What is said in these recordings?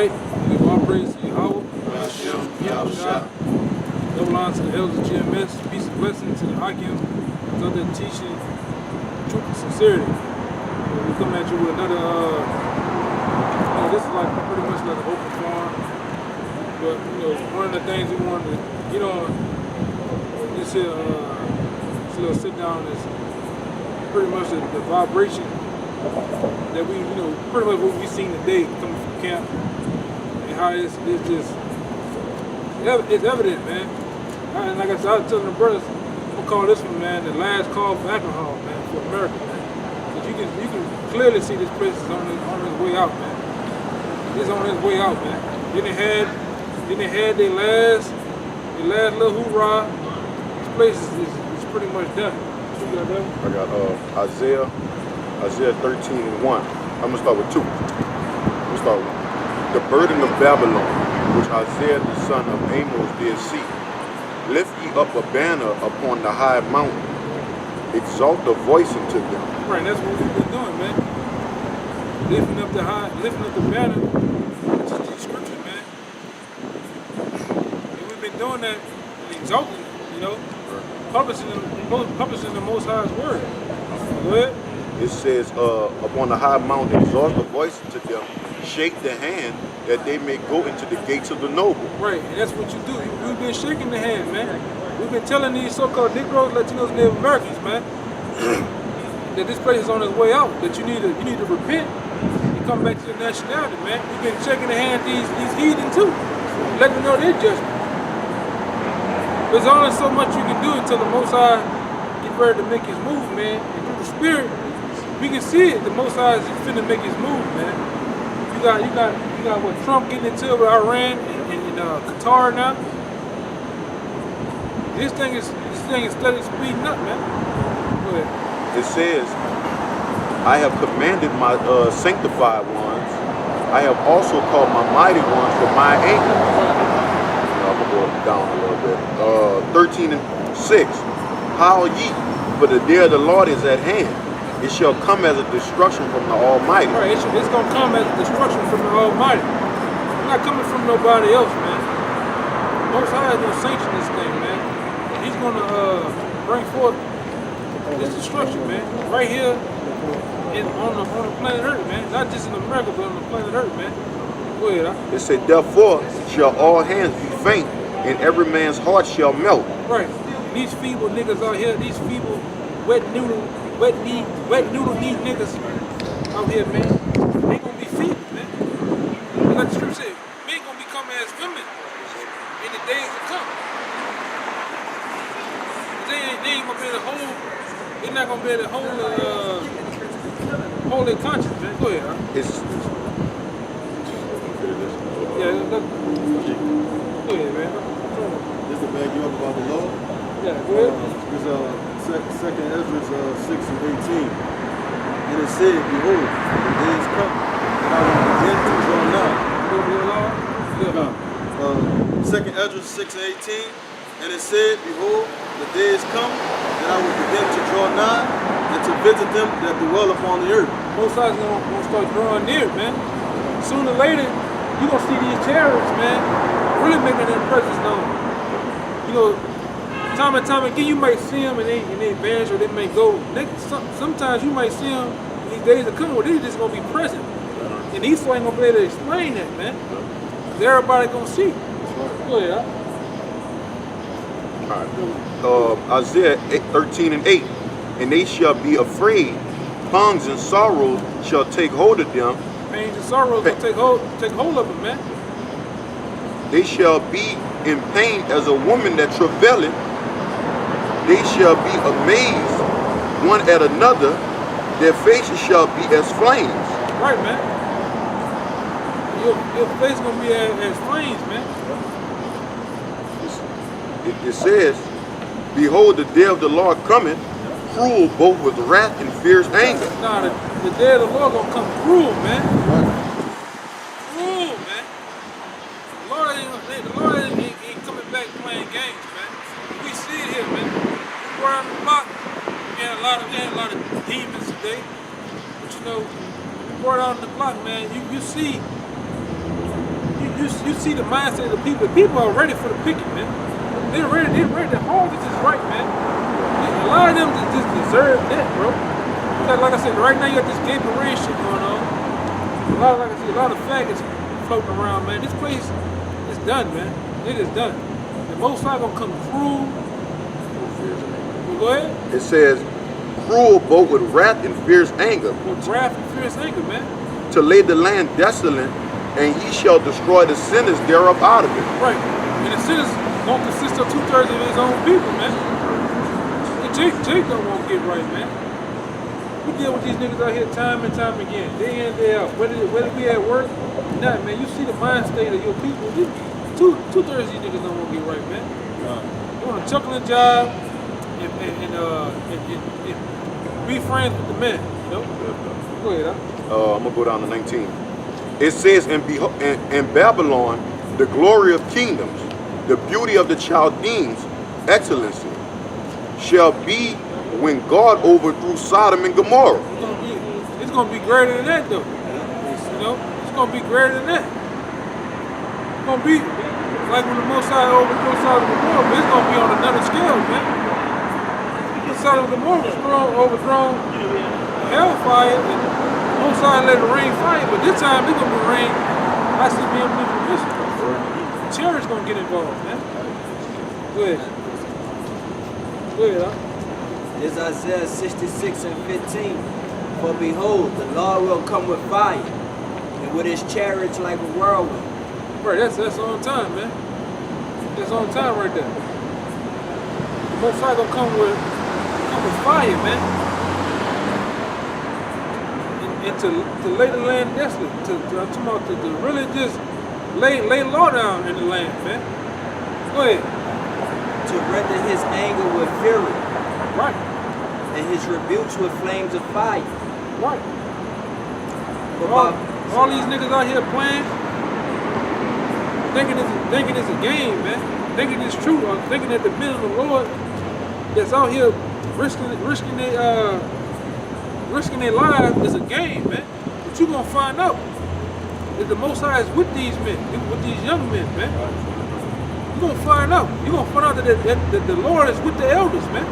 night. We give all praise to Yahweh. Double honor to the elders of GMS. Peace and blessing to the Hakim. Those out there teaching truth and sincerity. We come at you with another, this is like pretty much like an open forum. But, one of the things we wanted to get on this here, this little sit down is pretty much the vibration that we, pretty much what we seen today coming from camp, and how it's just, it's evident, man. And like I said, I was telling the brothers, we'll call this one, man, the last call for alcohol, man, for America, man. But you can clearly see this place is on its way out, man. It's on its way out, man. Then they had their last little hoorah. This place is pretty much done. What you got there? I got Isaiah 13:1. I'm gonna start with 2. I'm gonna start with the burden of Babylon, which Isaiah the son of Amos did see. Lift ye up a banner upon the high mountain. Exalt the voice unto them. Right, that's what we've been doing, man. Lifting up the banner, which is the scripture, man. And we've been doing that and exalting it, publishing the Most High's word. Go ahead. It says, upon the high mountain, exalt the voice unto them, shake the hand, that they may go into the gates of the noble. Right, and that's what you do. We've been shaking the hand, man. We've been telling these so-called Negroes, Latinos, and Native Americans, man, that this place is on its way out. That you need to repent and come back to the nationality, man. We've been shaking the hand of these heathen too, letting them know their judgment. There's only so much you can do until the Most High get ready to make His move, man. And through the Spirit, we can see it. The Most High is finna make His move, man. You got what Trump getting into with Iran and Qatar now. This thing is steadily speeding up, man. Go ahead. It says, I have commanded my sanctified ones. I have also called my mighty ones for my anger. I'm gonna go down a little bit. 13:6. Howl ye, for the day of the Lord is at hand. It shall come as a destruction from the Almighty. Right, it's going to come as a destruction from the Almighty. It's not coming from nobody else, man. Most High is going to sanction this thing, man. He's going to bring forth this destruction, man. Right here on the planet Earth, man. Not just in America, but on the planet Earth, man. Go ahead. It said, therefore shall all hands be faint, and every man's heart shall melt. Right. These feeble niggas out here, these feeble wet noodle knee niggas out here, man. They gonna be feeble, man. Like the scripture said, men gonna become as women in the days to come. They ain't gonna be able to hold. They're not gonna be able to hold their conscience, man. Go ahead. Go ahead, man. Just to back you up about the law. Yeah, go ahead. Second Ezra 6:18, and it said, behold, the day is come, and I will begin to draw nigh. Second Ezra 6:18, and it said, behold, the day is come, and I will begin to draw nigh, and to visit them that dwell upon the earth. Most sides gonna start drawing near, man. Sooner or later, you gonna see these terrorists, man, really making their presence known. Time and time again, you might see them and they vanish or they may go. Sometimes you might see them in these days to come where they're just going to be present. And these folk ain't going to be able to explain that, man. Because everybody going to see. Go ahead. All right. Isaiah 13:8. And they shall be afraid. Pangs and sorrows shall take hold of them. Pains and sorrows will take hold of them, man. They shall be in pain as a woman that travaileth. They shall be amazed one at another. Their faces shall be as flames. Right, man. Your face gonna be as flames, man. It says, behold, the day of the Lord cometh, cruel both with wrath and fierce anger. Nah, the day of the Lord gonna come cruel, man. Cruel, man. The Lord ain't coming back playing games, man. We see it here, man. We were on the block. We had a lot of demons today. But we brought out on the block, man. You see see the mindset of the people. The people are ready for the picking, man. They're ready. The harvest is right, man. A lot of them just deserve that, bro. Like I said, right now you got this gay parade shit going on. A lot of faggots floating around, man. This place is done, man. It is done. The Most High gonna come through. Go ahead. It says, cruel both with wrath and fierce anger, With wrath and fierce anger, man. to lay the land desolate, and he shall destroy the sinners thereof out of it. Right. And the sinners gonna consist of 2/3 of his own people, man. And Jake don't want to get right, man. We deal with these niggas out here time and time again, day in, day out. Whether we at work, nah, man. You see the mind state of your people. Two-thirds of these niggas don't want to get right, man. You want a chuckling job and be friends with the men. You know? Go ahead, huh? I'm gonna go down to 19. It says, in Babylon, the glory of kingdoms, the beauty of the Chaldeans, excellency, shall be when God overthrew Sodom and Gomorrah. It's gonna be greater than that, though. You know, it's gonna be greater than that. It's gonna be like when the Most High overthrew Sodom and Gomorrah, but it's gonna be on another scale, man. When Sodom and Gomorrah was overthrown, hellfire, and the Most High let it rain fire, but this time it's gonna be rain. I see being permission. Terrorists gonna get involved, man. Go ahead. Go ahead, huh? Is Isaiah 66 and 15. For behold, the Lord will come with fire, and with his chariots like a whirlwind. Right, that's on time, man. That's on time right there. The Most High gonna come with fire, man. And to lay the land desolate, I'm talking about to really just lay law down in the land, man. Go ahead. To render his anger with fury, Right, and his rebukes with flames of fire. right. For All these niggas out here playing, thinking it's a game, man. Thinking it's true, or thinking that the men of the Lord that's out here risking their lives is a game, man. But you gonna find out that the Most High is with these men, with these young men, man. You gonna find out. You gonna find out that the Lord is with the elders, man.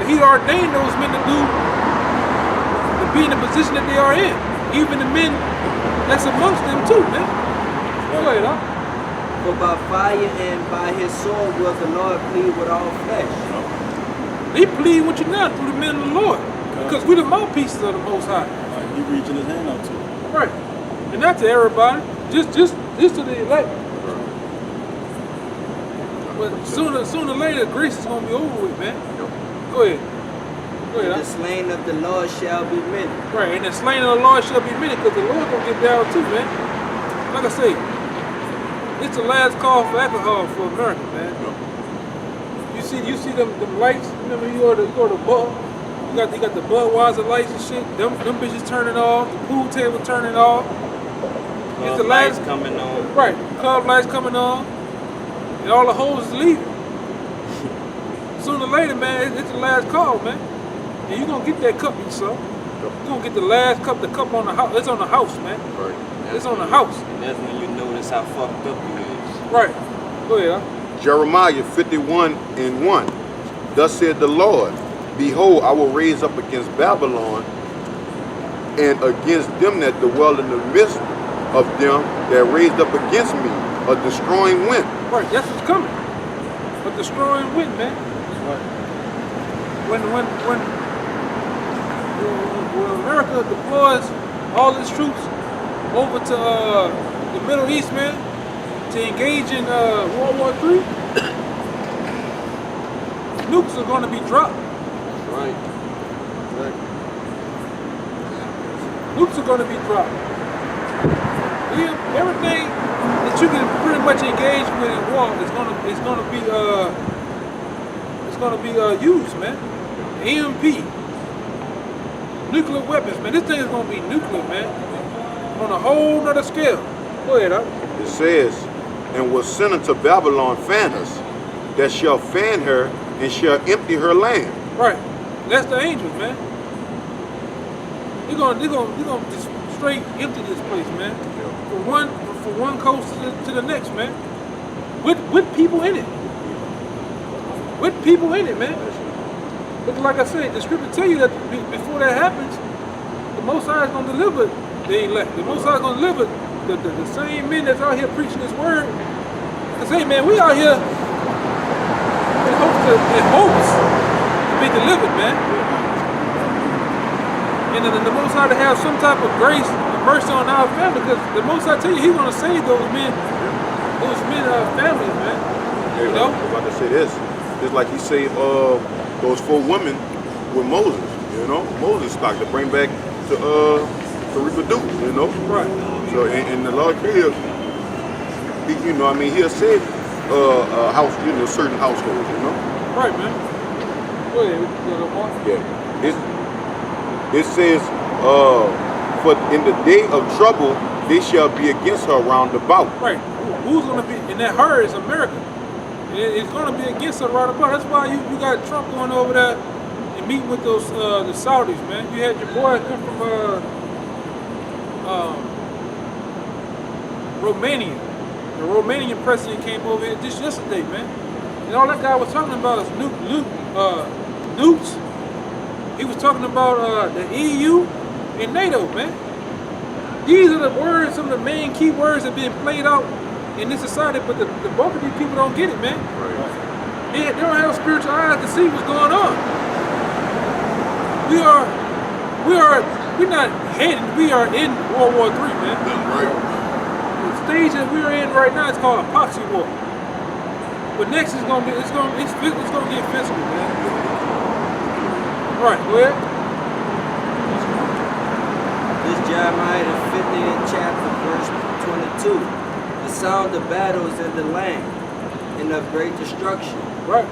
And He ordained those men to be in the position that they are in. Even the men that's amongst them too, man. Go ahead, huh? For by fire and by his sword will the Lord plead with all flesh. He plead with you now through the men of the Lord. Because we're the mouthpieces of the Most High. He reaching his hand out to it. Right. And not to everybody. Just to the elect. But sooner or later, grace is going to be over with, man. Go ahead. Go ahead, The huh? slain of the Lord shall be many. Right, and the slain of the Lord shall be many, because the Lord gonna get down too, man. Like I say, it's the last call for alcohol for America, man. You see them lights. Remember you go to Bud. You got the Budweiser lights and shit. Them bitches turning off. The pool table turning off. It's the Lights last coming on. right. Club lights coming on, and all the hoes is leaving. Sooner or later, man, it's the last call, man. And you gonna get that cup, you son. You gonna get the last cup. The cup on the house. It's on the house, man. Right. It's on the house. And that's when you notice how fucked up you is. Right. Go ahead, huh? Jeremiah 51 and 1. Thus said the Lord, behold, I will raise up against Babylon and against them that dwell in the midst of them that raised up against me a destroying wind. Right, that's what's coming. A destroying wind, man. When America deploys all its troops over to the Middle East, man, to engage in World War III, nukes are going to be dropped. Right. Nukes are going to be dropped. Everything that you can pretty much engage with in war is going to be used, man. EMP, nuclear weapons, man. This thing is going to be nuclear, man, on a whole nother scale. Go ahead, huh? It says, and will send unto Babylon fanners that shall fan her and shall empty her land. Right. That's the angels, man. They're gonna straight empty this place, man. From one coast to the next, man. With people in it. With people in it, man. But like I said, the scripture tell you that before that happens, the Most High is going to deliver the elect. The Most High is going to deliver the same men that's out here preaching this word. Because, hey, man, we out here in hopes to be delivered, man. And the Most High to have some type of grace and mercy on our family, because the Most High tell you He's going to save those men families, man. You know? I'm about to say this. Just like He saved those 4 women with Moses, you know? Moses stock to bring back to reproduce, you know? Right. So, and the Lord here, you know, I mean, He'll save house, you know, certain households, you know? Right, man. Go ahead. Yeah. It says, for in the day of trouble, they shall be against her round about. Right. Who's going to be, and that her is America. It's going to be against her right about. That's why you got Trump going over there and meeting with those the Saudis, man. You had your boy come from Romania. The Romanian president came over here just yesterday, man. And all that guy was talking about is nukes. He was talking about the EU and NATO, man. These are the words, some of the main key words that are being played out in this society, but the bulk of these people don't get it, man. Right. They don't have spiritual eyes to see what's going on. We're not heading, we are in World War III, man. Right. The stage that we're in right now is called epoxy war. But next is gonna be, it's gonna get physical, man. Right, go ahead. This Jeremiah the 50th chapter, verse 22. The sound of battles in the land and of great destruction. Right.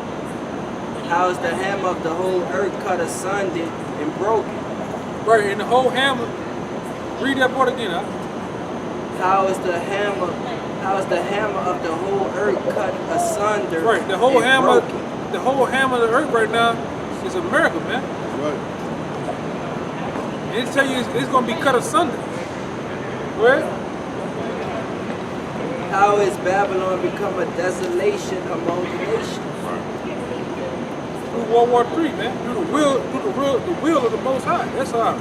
How is the hammer of the whole earth cut asunder and broken? Right, and the whole hammer. Read that part again, huh? How is the hammer of the whole earth cut asunder? Right, the whole and hammer, broken? the whole hammer of the earth right now is America, man. Right. And it tell you it's gonna be cut asunder. Go ahead. How is Babylon become a desolation among the nations? Through World War III, man. Through the will of the Most High. That's how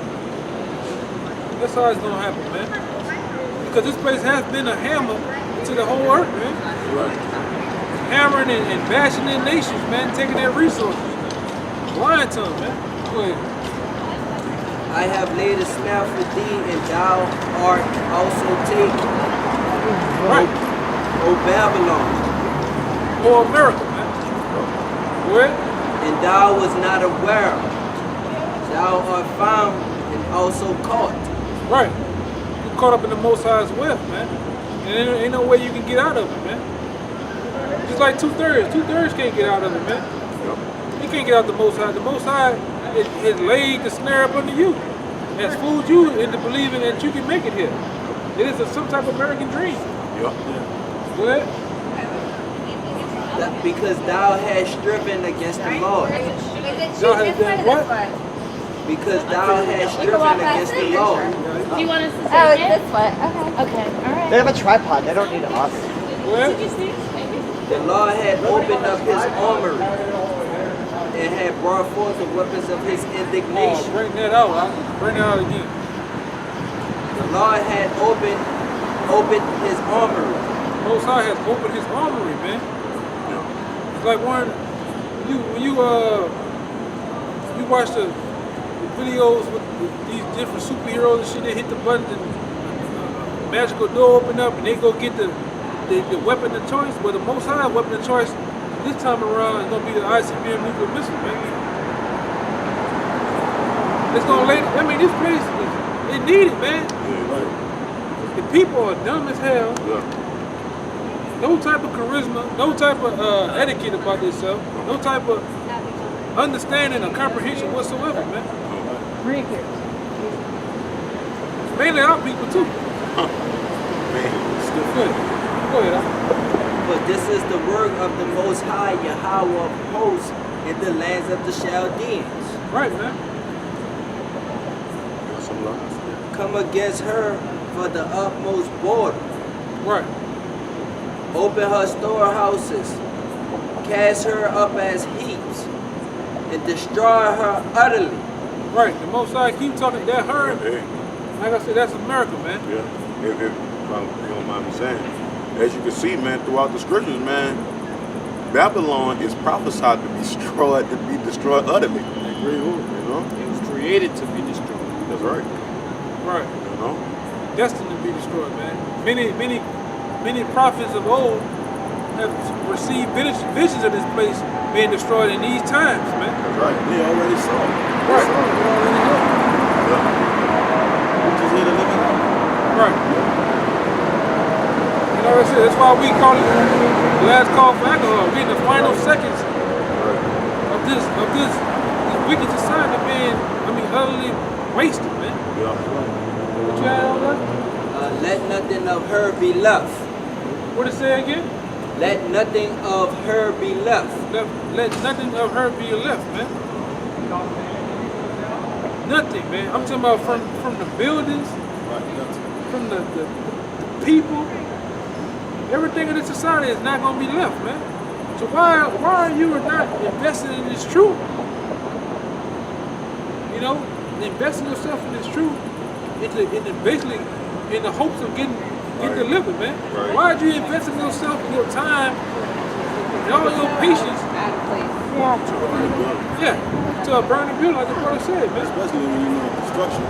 it's gonna happen, man. Because this place has been a hammer to the whole earth, man. Right. Hammering and bashing in nations, man, taking their resources. Lying to them, man. Go ahead. I have laid a snare for thee, and thou art also taken. Right. O Babylon, Or America, man. Go ahead. and thou was not aware. Thou art found and also caught. Right. You caught up in the Most High's wealth, man. And ain't no way you can get out of it, man. Just like 2/3. 2/3 can't get out of it, man. You can't get out the Most High. The Most High has laid the snare up under you. Has fooled you into believing that you can make it here. It is some type of American dream. Yeah. Go ahead. Because thou hast striven against the Lord. Y'all have done what? Because thou hast striven against the Lord. Do you want us to say Oh, it's it? this one. Okay. Okay, all right. They have a tripod. They don't need us. Go ahead. The Lord had opened up his armory and had brought forth the weapons of his Oh, indignation. bring that out. Bring that out again. The Lord had opened his armory. Most High has opened his armory, man. It's like when you watch the videos with these different superheroes and shit, they hit the button and magical door open up and they go get the weapon of choice. Well, the Most High weapon of choice this time around is gonna be the ICBM nuclear missile, man. It's gonna lay. I mean, this place it needed, man. The people are dumb as hell. Yeah. No type of charisma, no type of etiquette about themselves, no type of understanding or comprehension whatsoever, man. Mainly our people too. Still good. Go ahead. But this is the work of the Most High Yahweh of hosts in the lands of the Chaldeans. Right, man. Some love. come against her for the utmost border. Right. Open her storehouses, cast her up as heaps, and destroy her utterly. Right. The Most High keep talking that her. Hey, Like I said, that's America, man. yeah. If you don't mind me saying, as you can see, man, throughout the scriptures, man, Babylon is prophesied to be destroyed utterly. Great hope. You know? It was created to be destroyed. That's right. Right. You know? Destined to be destroyed, man. Many prophets of old have received visions of this place being destroyed in these times, man. That's right. They already saw it. They Right. saw it. They already know. Yeah. We just here to live it out. Right. You know what I said? That's why we call it the last call for alcohol. We in the final seconds Right. of this wicked society being, utterly wasted, man. Yeah. What you had on that? Let nothing of her be left. What it say again? Let nothing of her be left. Let nothing of her be left, man. Nothing, man. I'm talking about from the buildings, Right. That's it. from the people. Everything in this society is not going to be left, man. So why are you not investing in this truth? You know, investing yourself in this truth, into basically in the hopes of getting Right. delivered, man. Right. Why are you investing yourself, your time, and all your patience, to a burning building, like the brother said, man? Especially when you know destruction.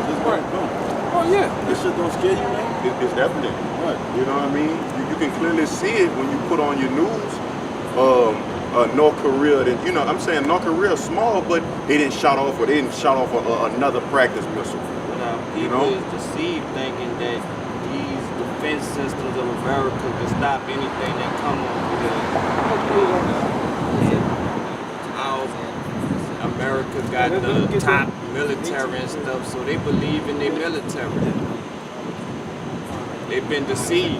This is Right. going. Oh yeah. This shit don't scare you, man. It's evident. Right. You know what I mean? You can clearly see it when you put on your news. North Korea, I'm saying North Korea is small, but they didn't shot off another practice missile. People You know? is deceived thinking that these defense systems of America can stop anything that come over here. America got the top military and stuff, so they believe in their military. They've been deceived.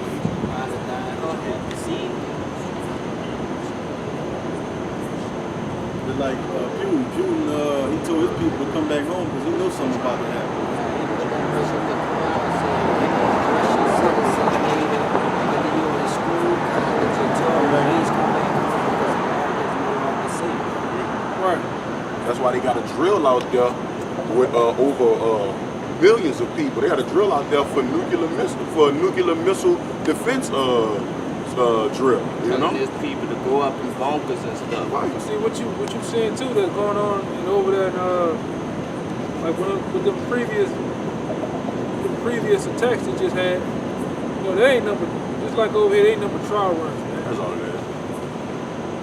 But like Putin, he told his people to come back home because he knows something about to happen. Right. That's why they got a drill out there with over millions of people. They got a drill out there for nuclear missile defense drill. You know? Telling these people to go up in bunkers and stuff. Right. See what you saying too that's going on and over there like with the previous attacks they just had, they ain't number just like over here, they ain't number trial runs, man. That's all it is.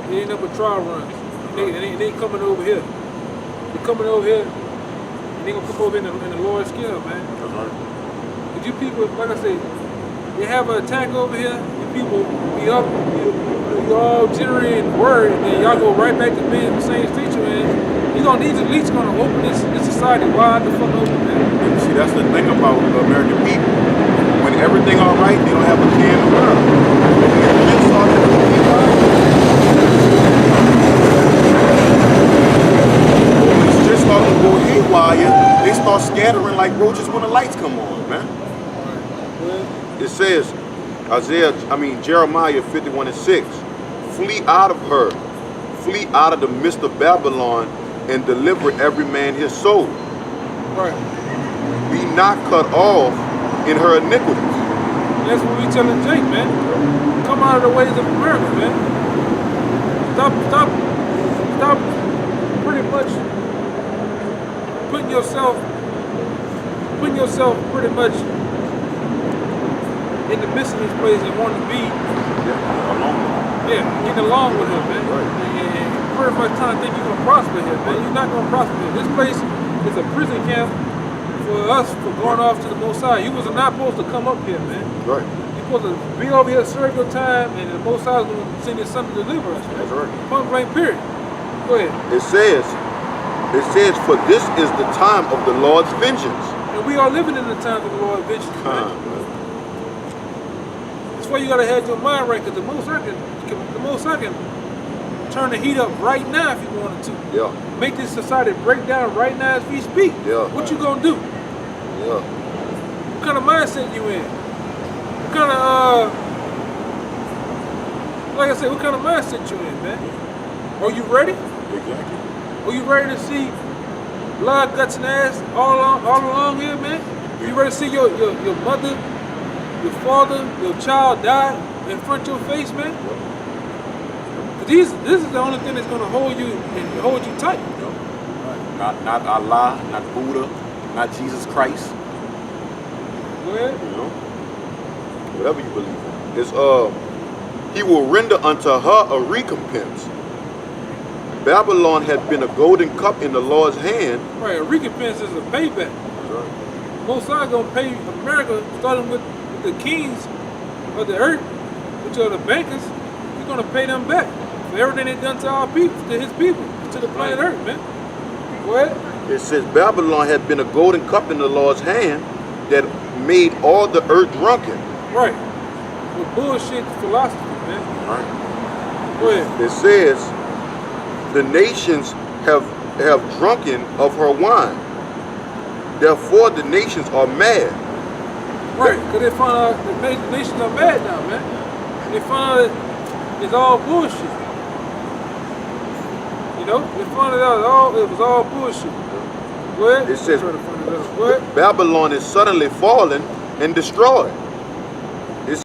They ain't number trial runs. They coming over here. They coming over here and they gonna come over in the lower scale, man. That's right. Cause you people, like I say, they have an attack over here, and people be up, you all jittery and worried, and then y'all go right back to being the same state you're in. These elites gonna open this society wide the fuck open, man. And see, that's the thing about the American people. When everything all right, they don't have a care in the world. When it's just start to go haywire, they start scattering like roaches when the lights come on, man. It says, Jeremiah 51:6, flee out of her, flee out of the midst of Babylon, and deliver every man his soul. Right. Be not cut off in her iniquities. That's what we telling Jake, man. Come out of the ways of America, man. Stop pretty much putting yourself pretty much in the midst of this place and wanting to be getting along with him, man. Right. And pretty much trying to think you're gonna prosper here, man. You're not gonna prosper here. This place is a prison camp for us for going off to the Most High. You was not supposed to come up here, man. Right. You're supposed to be over here, serve your time, and the Most High is going to send his son to deliver us, man. That's right. Point blank, period. Go ahead. It says, for this is the time of the Lord's vengeance. And we are living in the time of the Lord's vengeance, man. That's why you got to have your mind right, because the Most High can turn the heat up right now if you wanted to. Yeah. Make this society break down right now as we speak. Yeah. What you going to do? Yeah. What kind of mindset you in? What kind of like I said, what kind of mindset you in, man? Are you ready? Exactly. Are you ready to see blood, guts, and ass all along here, man? You ready to see your mother, your father, your child die in front of your face, man? This is the only thing that's gonna hold you and hold you tight. Not Allah, not Buddha, not Jesus Christ. Well, You know, whatever you believe in. It's he will render unto her a recompense. Babylon had been a golden cup in the Lord's hand. right, a recompense is a payback. Most High gonna pay America, starting with the kings of the earth, which are the bankers. He's gonna pay them back for everything they done to our people, to his people, to the planet Earth, man. Go ahead. It says Babylon had been a golden cup in the Lord's hand that made all the earth drunken. Right. With bullshit philosophy, man. Right. Go ahead. It says the nations have drunken of her wine. Therefore the nations are mad. Right, because they found out the nations are mad now, man. They found out that it's all bullshit. You know, they found it out it was all bullshit. Go ahead. It says Go ahead. Babylon is suddenly fallen and destroyed.